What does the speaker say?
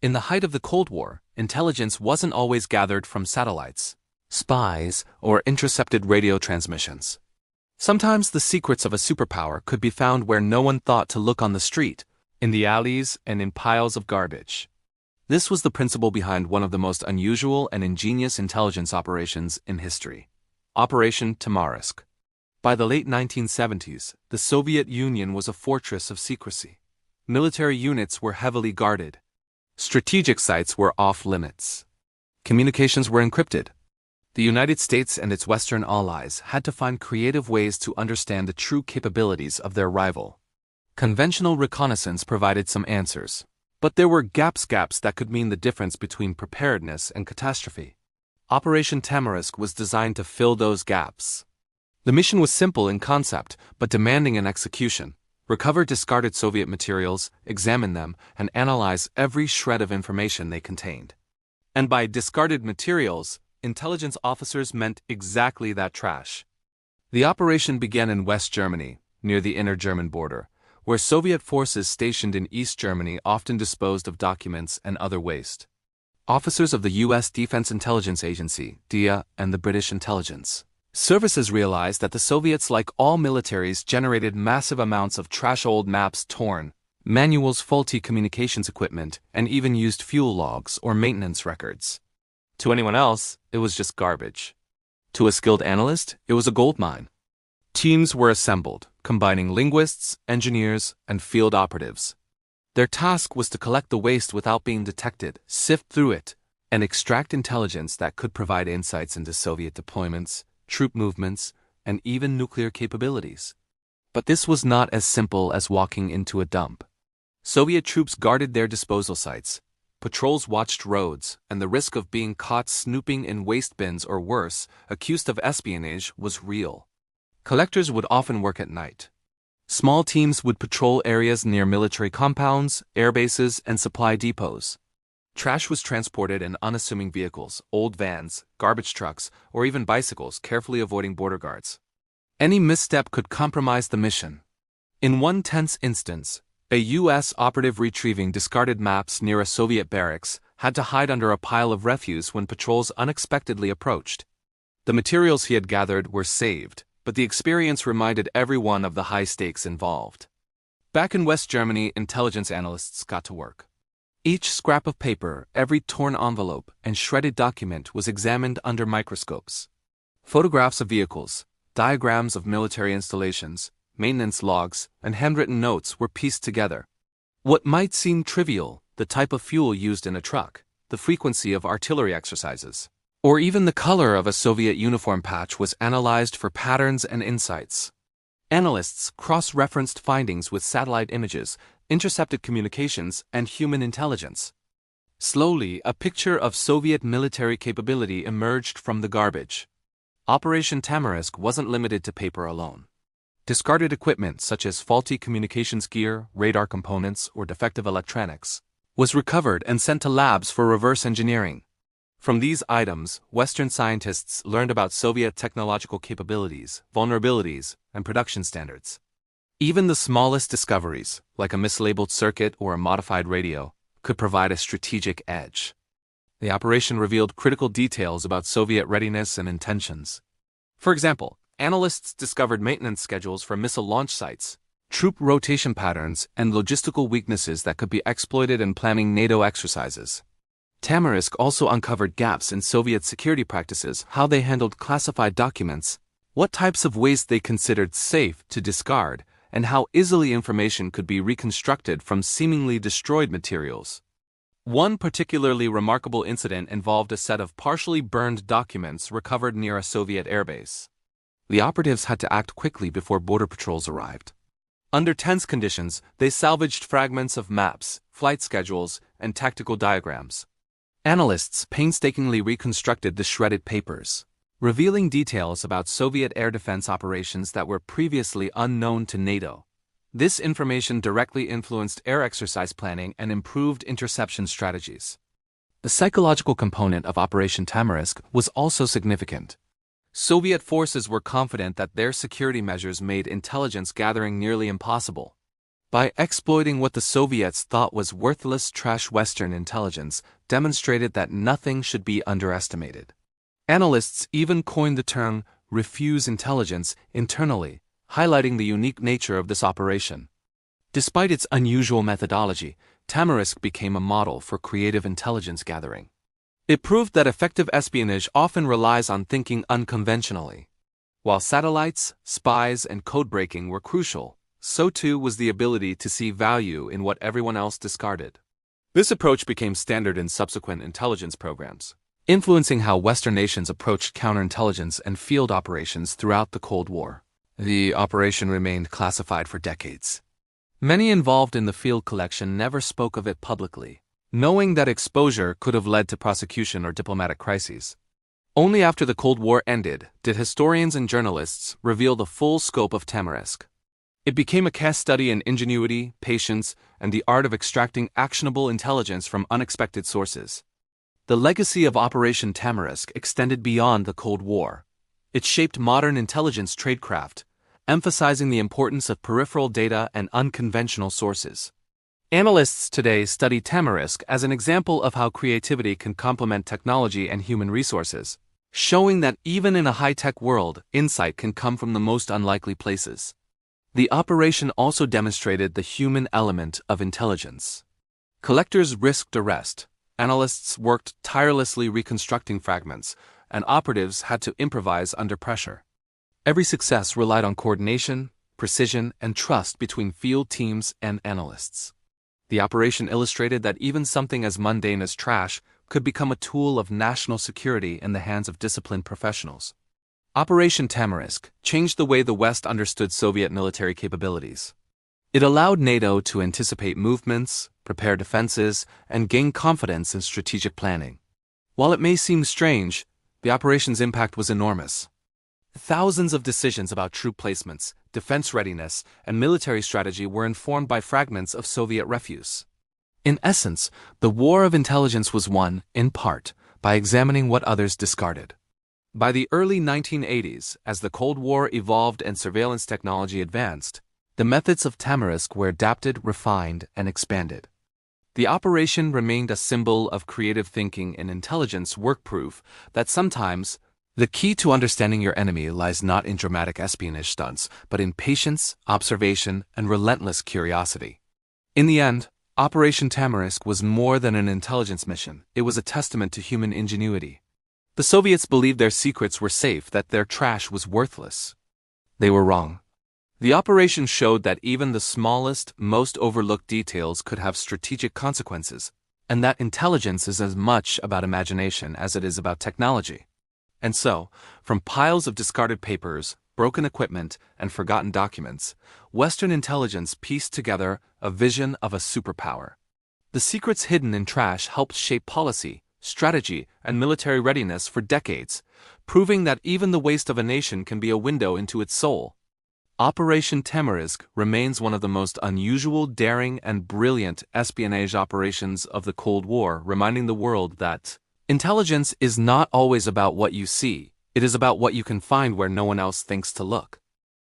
In the height of the Cold War, intelligence wasn't always gathered from satellites, spies, or intercepted radio transmissions. Sometimes the secrets of a superpower could be found where no one thought to look on the street, in the alleys and in piles of garbage. This was the principle behind one of the most unusual and ingenious intelligence operations in history, Operation Tamarisk. By the late 1970s, the Soviet Union was a fortress of secrecy. Military units were heavily guarded. Strategic sites were off-limits. Communications were encrypted. The United States and its Western allies had to find creative ways to understand the true capabilities of their rival. Conventional reconnaissance provided some answers, but there were gaps that could mean the difference between preparedness and catastrophe. Operation Tamarisk was designed to fill those gaps. The mission was simple in concept, but demanding in execution. Recover discarded Soviet materials, examine them, and analyze every shred of information they contained. And by discarded materials, intelligence officers meant exactly that trash. The operation began in West Germany, near the inner German border, where Soviet forces stationed in East Germany often disposed of documents and other waste. Officers of the U.S. Defense Intelligence Agency, DIA, and the British Intelligence Services realized that the Soviets, like all militaries, generated massive amounts of trash, old maps torn, manuals, faulty communications equipment, and even used fuel logs or maintenance records. To anyone else, it was just garbage. To a skilled analyst, it was a goldmine. Teams were assembled, combining linguists, engineers, and field operatives. Their task was to collect the waste without being detected, sift through it, and extract intelligence that could provide insights into Soviet deployments, troop movements, and even nuclear capabilities. But this was not as simple as walking into a dump. Soviet troops guarded their disposal sites, patrols watched roads, and the risk of being caught snooping in waste bins or worse, accused of espionage, was real. Collectors would often work at night. Small teams would patrol areas near military compounds, air bases, and supply depots. Trash was transported in unassuming vehicles, old vans, garbage trucks, or even bicycles, carefully avoiding border guards. Any misstep could compromise the mission. In one tense instance, a U.S. operative retrieving discarded maps near a Soviet barracks had to hide under a pile of refuse when patrols unexpectedly approached. The materials he had gathered were saved, but the experience reminded everyone of the high stakes involved. Back in West Germany, intelligence analysts got to work. Each scrap of paper, every torn envelope, and shredded document was examined under microscopes. Photographs of vehicles, diagrams of military installations, maintenance logs, and handwritten notes were pieced together. What might seem trivial, the type of fuel used in a truck, the frequency of artillery exercises, or even the color of a Soviet uniform patch was analyzed for patterns and insights. Analysts cross-referenced findings with satellite images, intercepted communications, and human intelligence. Slowly, a picture of Soviet military capability emerged from the garbage. Operation Tamarisk wasn't limited to paper alone. Discarded equipment such as faulty communications gear, radar components, or defective electronics was recovered and sent to labs for reverse engineering. From these items, Western scientists learned about Soviet technological capabilities, vulnerabilities, and production standards. Even the smallest discoveries, like a mislabeled circuit or a modified radio, could provide a strategic edge. The operation revealed critical details about Soviet readiness and intentions. For example, analysts discovered maintenance schedules for missile launch sites, troop rotation patterns, and logistical weaknesses that could be exploited in planning NATO exercises. Tamarisk also uncovered gaps in Soviet security practices, how they handled classified documents, what types of waste they considered safe to discard, and how easily information could be reconstructed from seemingly destroyed materials. One particularly remarkable incident involved a set of partially burned documents recovered near a Soviet airbase. The operatives had to act quickly before border patrols arrived. Under tense conditions, they salvaged fragments of maps, flight schedules, and tactical diagrams. Analysts painstakingly reconstructed the shredded papers, revealing details about Soviet air defense operations that were previously unknown to NATO. This information directly influenced air exercise planning and improved interception strategies. The psychological component of Operation Tamarisk was also significant. Soviet forces were confident that their security measures made intelligence gathering nearly impossible. By exploiting what the Soviets thought was worthless trash Western intelligence, demonstrated that nothing should be underestimated. Analysts even coined the term refuse intelligence internally, highlighting the unique nature of this operation. Despite its unusual methodology, Tamarisk became a model for creative intelligence gathering. It proved that effective espionage often relies on thinking unconventionally. While satellites, spies, and code-breaking were crucial, so too was the ability to see value in what everyone else discarded. This approach became standard in subsequent intelligence programs, influencing how Western nations approached counterintelligence and field operations throughout the Cold War. The operation remained classified for decades. Many involved in the field collection never spoke of it publicly, knowing that exposure could have led to prosecution or diplomatic crises. Only after the Cold War ended did historians and journalists reveal the full scope of Tamarisk. It became a case study in ingenuity, patience, and the art of extracting actionable intelligence from unexpected sources. The legacy of Operation Tamarisk extended beyond the Cold War. It shaped modern intelligence tradecraft, emphasizing the importance of peripheral data and unconventional sources. Analysts today study Tamarisk as an example of how creativity can complement technology and human resources, showing that even in a high-tech world, insight can come from the most unlikely places. The operation also demonstrated the human element of intelligence. Collectors risked arrest, analysts worked tirelessly reconstructing fragments, and operatives had to improvise under pressure. Every success relied on coordination, precision, and trust between field teams and analysts. The operation illustrated that even something as mundane as trash could become a tool of national security in the hands of disciplined professionals. Operation Tamarisk changed the way the West understood Soviet military capabilities. It allowed NATO to anticipate movements, prepare defenses, and gain confidence in strategic planning. While it may seem strange, the operation's impact was enormous. Thousands of decisions about troop placements, defense readiness, and military strategy were informed by fragments of Soviet refuse. In essence, the war of intelligence was won, in part, by examining what others discarded. By the early 1980s, as the Cold War evolved and surveillance technology advanced, the methods of Tamarisk were adapted, refined, and expanded. The operation remained a symbol of creative thinking and intelligence, work proof that sometimes the key to understanding your enemy lies not in dramatic espionage stunts, but in patience, observation, and relentless curiosity. In the end, Operation Tamarisk was more than an intelligence mission. It was a testament to human ingenuity. The Soviets believed their secrets were safe, that their trash was worthless. They were wrong. The operation showed that even the smallest, most overlooked details could have strategic consequences, and that intelligence is as much about imagination as it is about technology. And so, from piles of discarded papers, broken equipment, and forgotten documents, Western intelligence pieced together a vision of a superpower. The secrets hidden in trash helped shape policy, strategy, and military readiness for decades, proving that even the waste of a nation can be a window into its soul. Operation Tamarisk remains one of the most unusual, daring, and brilliant espionage operations of the Cold War, reminding the world that intelligence is not always about what you see, it is about what you can find where no one else thinks to look.